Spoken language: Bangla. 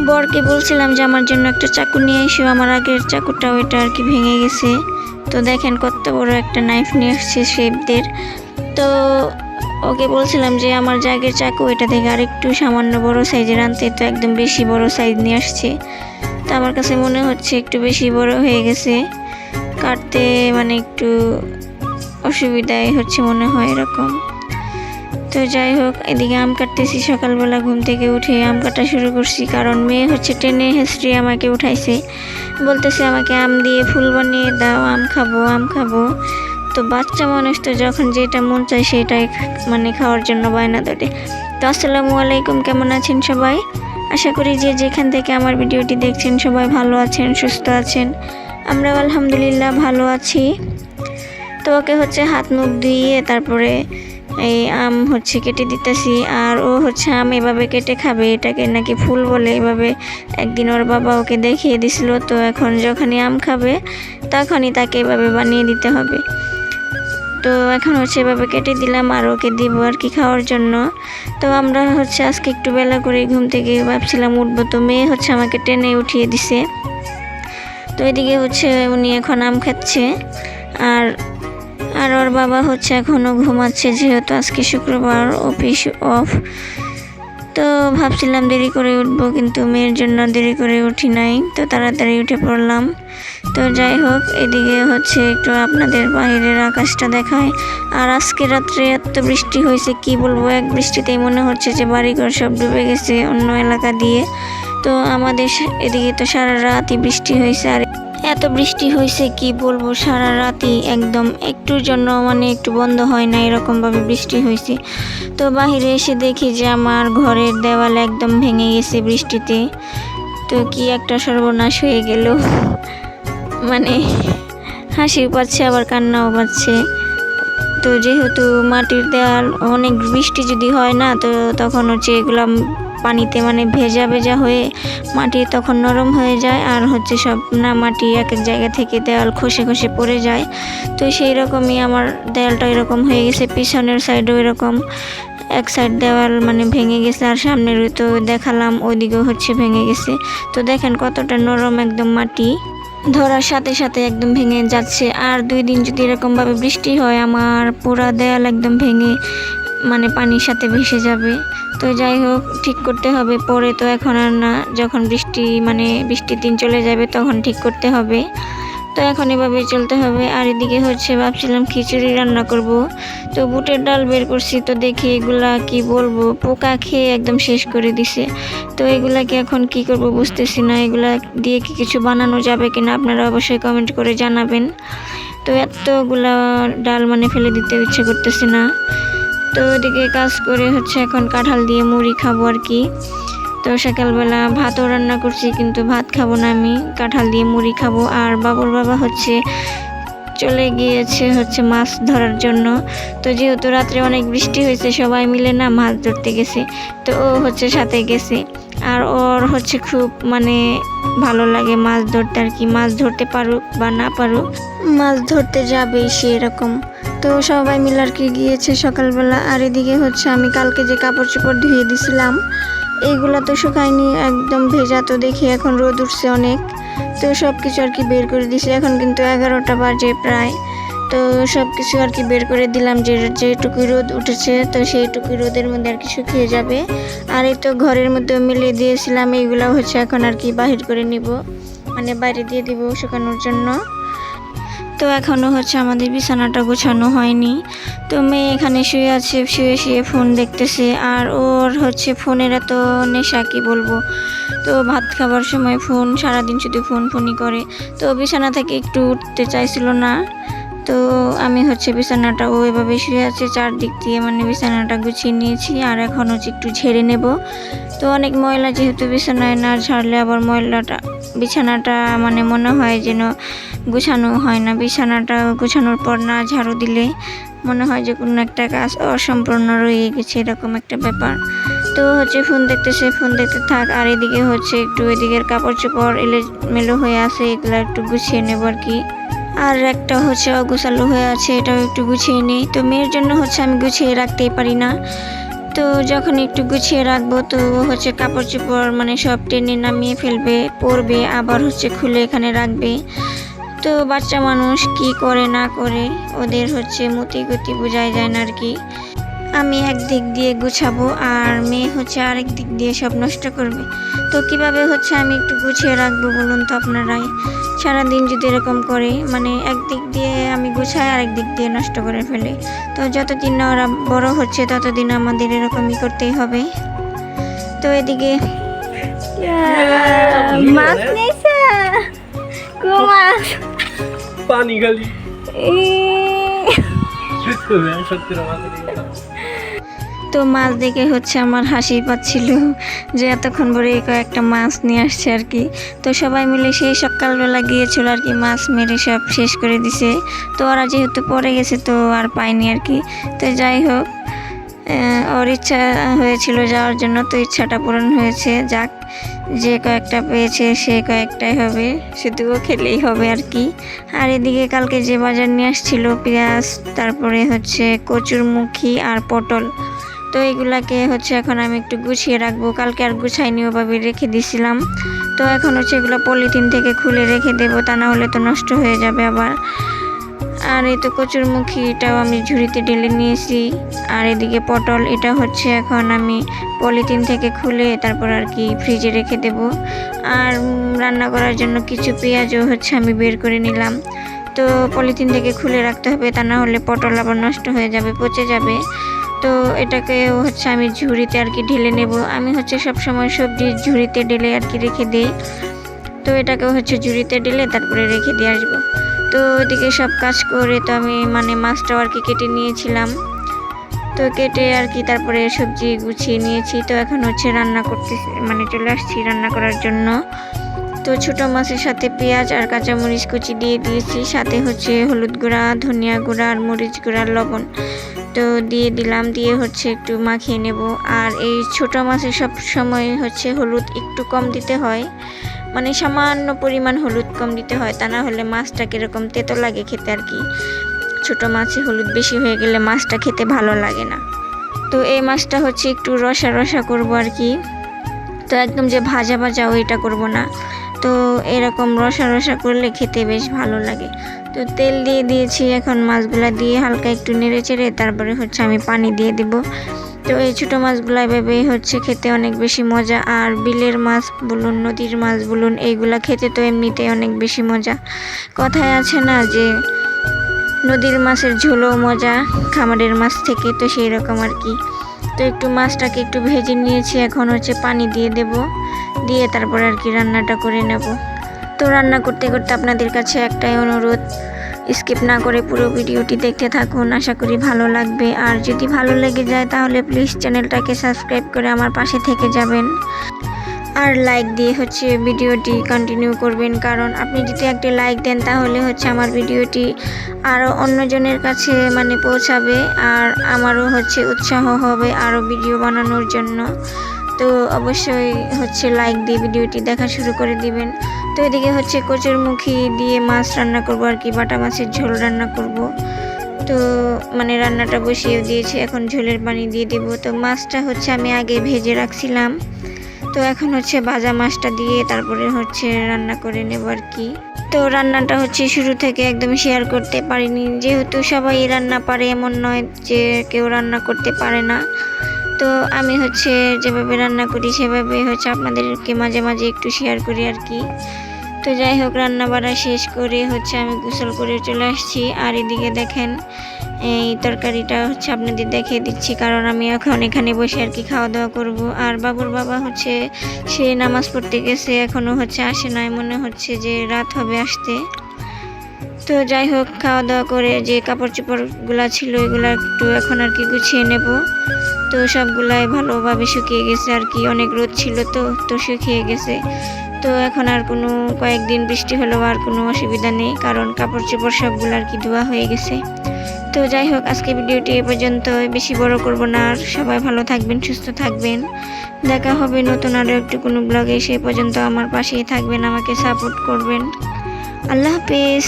বরকে বলছিলাম যে আমার জন্য একটা চাকু নিয়ে এসো, আমার আগের চাকুটা ওইটা আর কি ভেঙে গেছে। তো দেখেন কত বড় একটা নাইফ নিয়ে আসছে শেপদের। তো ওকে বলছিলাম যে আমার যে আগের চাকু এটা থেকে আরেকটু সামান্য বড় সাইজের আনতে, তো একদম বেশি বড় সাইজ নিয়ে আসছে। তো আমার কাছে মনে হচ্ছে একটু বেশি বড় হয়ে গেছে, কাটতে মানে একটু অসুবিধাই হচ্ছে মনে হয় এরকম। তো যাই হোক, এদিকে আম কাটতেছি। সকালবেলা ঘুম থেকে উঠে আম কাটা শুরু করছি, কারণ মেয়ে হচ্ছে টেনে হেসড়ে আমাকে উঠাইছে, বলতেছে আমাকে আম দিয়ে ফুল বানিয়ে দাও, আম খাবো আম খাবো। তো বাচ্চা মানুষ তো যখন যেটা মন চায় সেটাই মানে খাওয়ার জন্য বায়না ধরে। তো আসসালামু আলাইকুম, কেমন আছেন সবাই? আশা করি যে যেখান থেকে আমার ভিডিওটি দেখছেন সবাই ভালো আছেন, সুস্থ আছেন। আমরাও আলহামদুলিল্লাহ ভালো আছি। তো ওকে হচ্ছে হাত মুখ ধুইয়ে তারপরে এই আম হচ্ছে কেটে দিতেছি। আর ও হচ্ছে আম এভাবে কেটে খাবে, এটাকে নাকি ফুল বলে। এভাবে একদিন ওর বাবা ওকে দেখিয়ে দিছিল। তো এখন যখনই আম খাবে তখনই তাকে এভাবে বানিয়ে দিতে হবে। তো এখন হচ্ছে এভাবে কেটে দিলাম আর ওকে দিব আর কি খাওয়ার জন্য। তো আমরা হচ্ছে আজকে একটু বেলা করে ঘুম থেকে ভাবছিলাম উঠবো, তো মেয়ে হচ্ছে আমাকে টেনে উঠিয়ে দিছে। তো এদিকে হচ্ছে উনি এখন আম খাচ্ছে, আর আর ওর বাবা হচ্ছে এখনও ঘুমাচ্ছে, যেহেতু আজকে শুক্রবার, অফিস অফ। তো ভাবছিলাম দেরি করে উঠবো, কিন্তু মেয়ের জন্য দেরি করে উঠি নাই, তো তাড়াতাড়ি উঠে পড়লাম। তো যাই হোক, এদিকে হচ্ছে একটু আপনাদের বাইরের আকাশটা দেখায়। আর আজকে রাত্রে এত বৃষ্টি হয়েছে কি বলবো, এক বৃষ্টিতেই মনে হচ্ছে যে বাড়িঘর সব ডুবে গেছে অন্য এলাকা দিয়ে। তো আমাদের এদিকে তো সারা রাতই বৃষ্টি হয়েছে, আর এত বৃষ্টি হয়েছে কি বলবো, সারা রাতই একদম একটুর জন্য মানে একটু বন্ধ হয় না, এরকমভাবে বৃষ্টি হয়েছে। তো বাহিরে এসে দেখি যে আমার ঘরের দেওয়াল একদম ভেঙে গেছে বৃষ্টিতে। তো কি একটা সর্বনাশ হয়ে গেল, মানে হাসিও পাচ্ছে আবার কান্নাও পাচ্ছে। তো যেহেতু মাটির দেওয়াল, অনেক বৃষ্টি যদি হয় না, তো তখন হচ্ছে এগুলা পানিতে মানে ভেজা ভেজা হয়ে মাটি তখন নরম হয়ে যায়, আর হচ্ছে সব না মাটি এক এক জায়গা থেকে দেওয়াল খসে খসে পড়ে যায়। তো সেই রকমই আমার দেওয়ালটা এরকম হয়ে গেছে, পিছনের সাইডেও এরকম এক সাইড দেওয়াল মানে ভেঙে গেছে, আর সামনের তো দেখালাম ওইদিকেও হচ্ছে ভেঙে গেছে। তো দেখেন কতটা নরম, একদম মাটি ধরার সাথে সাথে একদম ভেঙে যাচ্ছে। আর 2 দিন যদি এরকমভাবে বৃষ্টি হয়, আমার পুরা দেয়াল একদম ভেঙে মানে পানির সাথে ভেসে যাবে। তো যাই হোক, ঠিক করতে হবে পরে, তো এখন আর না, যখন বৃষ্টির দিন চলে যাবে তখন ঠিক করতে হবে। তো এখন এভাবে চলতে হবে। আর এদিকে হচ্ছে ভাবছিলাম খিচুড়ি রান্না করব। তো বুটের ডাল বের করছি, তো দেখি এগুলা কি বলবো, পোকা খেয়ে একদম শেষ করে দিছে। তো এগুলাকে এখন কি করব বুঝতেছি না, এগুলা দিয়ে কি কিছু বানানো যাবে কিনা আপনারা অবশ্যই কমেন্ট করে জানাবেন। তো এতগুলা ডাল মানে ফেলে দিতে ইচ্ছে করতেছে না। তো ওদিকে কাজ করে হচ্ছে এখন কাঁঠাল দিয়ে মুড়ি খাবো আর কি। তো সকালবেলা ভাতও রান্না করছি, কিন্তু ভাত খাবো না, আমি কাঁঠাল দিয়ে মুড়ি খাবো। আর বাবুর বাবা হচ্ছে চলে গিয়েছে হচ্ছে মাছ ধরার জন্য। তো যেহেতু রাত্রে অনেক বৃষ্টি হয়েছে, সবাই মিলে না মাছ ধরতে গেছে, তো ও হচ্ছে সাথে গেছে। আর ওর হচ্ছে খুব মানে ভালো লাগে মাছ ধরতে আর কি, মাছ ধরতে পারুক বা না পারুক, মাছ ধরতে যাবেই সে এরকম। তো সবাই মিলে আর কি গিয়েছে সকালবেলা। আর এদিকে হচ্ছে আমি কালকে যে কাপড় চোপড় ধুয়ে দিছিলাম, এইগুলো তো শুকায়নি, একদম ভেজা। তো দেখি এখন রোদ উঠছে অনেক, তো সব কিছু আর কি বের করে দিছি। এখন কিন্তু 11টা বাজে প্রায়। তো সব কিছু আর কি বের করে দিলাম, যেটুকু রোদ উঠেছে, তো সেইটুকু রোদের মধ্যে আর কি শুকিয়ে যাবে। আর এই তো ঘরের মধ্যে মিলিয়ে দিয়েছিলাম, এইগুলো হচ্ছে এখন আর কি বাহির করে নিব, মানে বাইরে দিয়ে দিব শুকানোর জন্য। তো এখনও হচ্ছে আমাদের বিছানাটা গোছানো হয়নি। তো মেয়ে এখানে শুয়ে আছে, শুয়ে শুয়ে ফোন দেখতেছে। আর ওর হচ্ছে ফোনের এত নেশা কি বলবো। তো ভাত খাবার সময় ফোন, সারাদিন শুধু ফোনই করে। তো বিছানা থেকে একটু উঠতে চাইছিল না। তো আমি হচ্ছে বিছানাটা, ও এভাবে শুয়ে আছে, চারদিক দিয়ে মানে বিছানাটা গুছিয়ে নিয়েছি। আর এখন হচ্ছে একটু ঝেড়ে নেব। তো অনেক ময়লা, যেহেতু বিছানায় না ঝাড়লে আবার বিছানাটা মানে মনে হয় যেন গুছানো হয় না। বিছানাটা গুছানোর পর না ঝাড়ু দিলে মনে হয় যে কোনো একটা কাজ অসম্পূর্ণ রয়ে গেছে, এরকম একটা ব্যাপার। তো হচ্ছে ফোন দেখতেছে, ফোন দেখতে থাক। আর এদিকে হচ্ছে একটু এদিকের কাপড় চোপড় এলোমেলো হয়ে আছে, এগুলো একটু গুছিয়ে নেব আর কি। আর একটা হচ্ছে অগোছালো হয়ে আছে, এটাও একটু গুছিয়ে নিই। তো মেয়ের জন্য হচ্ছে আমি গুছিয়ে রাখতেই পারি না, তো যখন একটু গুছিয়ে রাখবো তো হচ্ছে কাপড় চোপড় মানে সব টেনে নামিয়ে ফেলবে, পরবে, আবার হচ্ছে খুলে এখানে রাখবে। তো বাচ্চা মানুষ কি করে না করে ওদের হচ্ছে মতি গতি বোঝাই যায় না আর কি। আমি একদিক দিয়ে গুছাবো আর মেয়ে হচ্ছে আরেক দিক দিয়ে সব নষ্ট করবে। তো কিভাবে হচ্ছে আমি একটু গুছিয়ে রাখবো বলুন তো আপনারাই। সারাদিন যদি এরকম করে মানে একদিক দিয়ে আমি গুছাই আরেক দিক দিয়ে নষ্ট করে ফেলে, তো যতদিন না ওরা বড় হচ্ছে ততদিন আমাদের এরকমই করতেই হবে। তো এদিকে মাছ নিয়েছে, মাছ পানি খালি তো মাছ দেখে হচ্ছে আমার হাসি পাচ্ছিল যে এতক্ষণ পরে কয়েকটা মাছ নিয়ে আসছে আর কি। তো সবাই মিলে সেই সকালবেলা গিয়েছিল আর কি, মাছ মেরে সব শেষ করে দিছে। তো ওরা যেহেতু পড়ে গেছে তো আর পায়নি আর কি। তো যাই হোক, ওর ইচ্ছা হয়েছিল যাওয়ার জন্য, তো ইচ্ছাটা পূরণ হয়েছে। যাক, যে কয়েকটা পেয়েছে সে কয়েকটাই হবে, শুধু ও খেলেই হবে আর কি। আর এদিকে কালকে যে বাজার নিয়ে আসছিল পেঁয়াজ, তারপরে হচ্ছে কচুরমুখী আর পটল, তো এগুলাকে হচ্ছে এখন আমি একটু গুছিয়ে রাখবো। কালকে আর গুছাইনি, ওভাবে রেখে দিছিলাম। তো এখন হচ্ছে এগুলো পলিথিন থেকে খুলে রেখে দেবো, তা না হলে তো নষ্ট হয়ে যাবে আবার। আর এই তো কচুরমুখীটাও আমি ঝুড়িতে ঢেলে নিয়েছি। আর এদিকে পটল, এটা হচ্ছে এখন আমি পলিথিন থেকে খুলে তারপর আর কি ফ্রিজে রেখে দেব। আর রান্না করার জন্য কিছু পেঁয়াজও হচ্ছে আমি বের করে নিলাম। তো পলিথিন থেকে খুলে রাখতে হবে, তা না হলে পটল আবার নষ্ট হয়ে যাবে, পচে যাবে। তো এটাকে হচ্ছে আমি ঝুড়িতে আর কি ঢেলে নেব। আমি হচ্ছে সবসময় সবজি ঝুড়িতে ঢেলে আর কি রেখে দিই। তো এটাকেও হচ্ছে ঝুড়িতে ঢেলে তারপরে রেখে দিয়ে আসবো। তো ওইদিকে সব কাজ করে তো আমি মানে মাছটাও আর কি কেটে নিয়েছিলাম। তো কেটে আর কি তারপরে সবজি গুছিয়ে নিয়েছি। তো এখন হচ্ছে রান্না করতে মানে চলে আসছি রান্না করার জন্য। তো ছোটো মাছের সাথে পেঁয়াজ আর কাঁচামরিচ কুচি দিয়ে দিয়েছি, সাথে হচ্ছে হলুদ গুঁড়া, ধনিয়া গুঁড়া আর মরিচ গুঁড়া, লবণ তো দিয়ে দিলাম। দিয়ে হচ্ছে একটু মাখিয়ে নেব। আর এই ছোটো মাছে সব সময় হচ্ছে হলুদ একটু কম দিতে হয়, মানে সামান্য পরিমাণ হলুদ কম দিতে হয়, তা না হলে মাছটা কীরকম তেতো লাগে খেতে আর কি। ছোটো মাছে হলুদ বেশি হয়ে গেলে মাছটা খেতে ভালো লাগে না। তো এই মাছটা হচ্ছে একটু রসা রসা করবো আর কি। তো একদম যে ভাজা ভাজা ওইটা করব না, তো এরকম রসা রসা করলে খেতে বেশ ভালো লাগে। তো তেল দিয়ে দিয়েছি, এখন মাছগুলা দিয়ে হালকা একটু নেড়ে চেড়ে তারপরে হচ্ছে আমি পানি দিয়ে দিব। তো এই ছোটো মাছগুলো এভাবে হচ্ছে খেতে অনেক বেশি মজা। আর বিলের মাছ বলুন, নদীর মাছ বলুন, এইগুলা খেতে তো এমনিতেই অনেক বেশি মজা। কথায় আছে না যে নদীর মাছের ঝোলও মজা খামারের মাছ থেকে, তো সেই রকম আর কি। তো একটু মাছটাকে একটু ভেজে নিয়েছি, এখন হচ্ছে পানি দিয়ে দেব, দিয়ে তারপর আর কি রান্নাটা করে নেব। তো রান্না করতে করতে আপনাদের কাছে একটাই অনুরোধ, স্কিপ না করে পুরো ভিডিওটি দেখতে থাকুন, আশা করি ভালো লাগবে। আর যদি ভালো লেগে যায় তাহলে প্লিজ চ্যানেলটাকে সাবস্ক্রাইব করে আমার পাশে থেকে যাবেন। আর লাইক দিয়ে হচ্ছে ভিডিওটি কন্টিনিউ করবেন, কারণ আপনি যদি একটি লাইক দেন তাহলে হচ্ছে আমার ভিডিওটি আরও অন্যজনের কাছে মানে পৌঁছাবে, আর আমারও হচ্ছে উৎসাহ হবে আরও ভিডিও বানানোর জন্য। তো অবশ্যই হচ্ছে লাইক দিয়ে ভিডিওটি দেখা শুরু করে দিবেন। তো এদিকে হচ্ছে কচুরমুখী দিয়ে মাছ রান্না করব আর কি, বাটা মাছের ঝোল রান্না করব। তো মানে রান্নাটা বসিয়ে দিয়েছি, এখন ঝোলের পানি দিয়ে দেব। তো মাছটা হচ্ছে আমি আগে ভেজে রাখছিলাম, তো এখন হচ্ছে ভাজা মাছটা দিয়ে তারপরে হচ্ছে রান্না করে নেব আর কি। তো রান্নাটা হচ্ছে শুরু থেকে একদম শেয়ার করতে পারিনি, যেহেতু সবাই রান্না পারে এমন নয় যে কেউ রান্না করতে পারে না। তো আমি হচ্ছে যেভাবে রান্না করি সেভাবে হচ্ছে আপনাদেরকে মাঝে মাঝে একটু শেয়ার করি আর কি। তো যাই হোক, রান্না বাড়া শেষ করে হচ্ছে আমি গোসল করে চলে আসছি। আর এদিকে দেখেন এই তরকারিটা হচ্ছে আপনাদের দেখিয়ে দিচ্ছি, কারণ আমি এখন এখানে বসে আর কি খাওয়া দাওয়া করব। আর বাবুর বাবা হচ্ছে সে নামাজ পড়তে গেছে, এখনও হচ্ছে আসে নাই, মনে হচ্ছে যে রাত হবে আসতে। তো যাই হোক, খাওয়া দাওয়া করে যে কাপড় চোপড়গুলা ছিল এগুলা একটু এখন আর কি গুছিয়ে নেব। তো সবগুলাই ভালোভাবে শুকিয়ে গেছে আর কি, অনেক রোদ ছিল তো শুকিয়ে গেছে। তো এখন আর কোনো কয়েকদিন বৃষ্টি হলেও আর কোনো অসুবিধা নেই, কারণ কাপড় চোপড় সবগুলো আর কি ধোয়া হয়ে গেছে। তো যাই হোক, আজকে ভিডিওটি এ পর্যন্ত, বেশি বড় করব না। আর সবাই ভালো থাকবেন, সুস্থ থাকবেন। দেখা হবে নতুন আরও একটু কোনো ব্লগে। সে পর্যন্ত আমার পাশেই থাকবেন, আমাকে সাপোর্ট করবেন। আল্লাহ হাফেজ।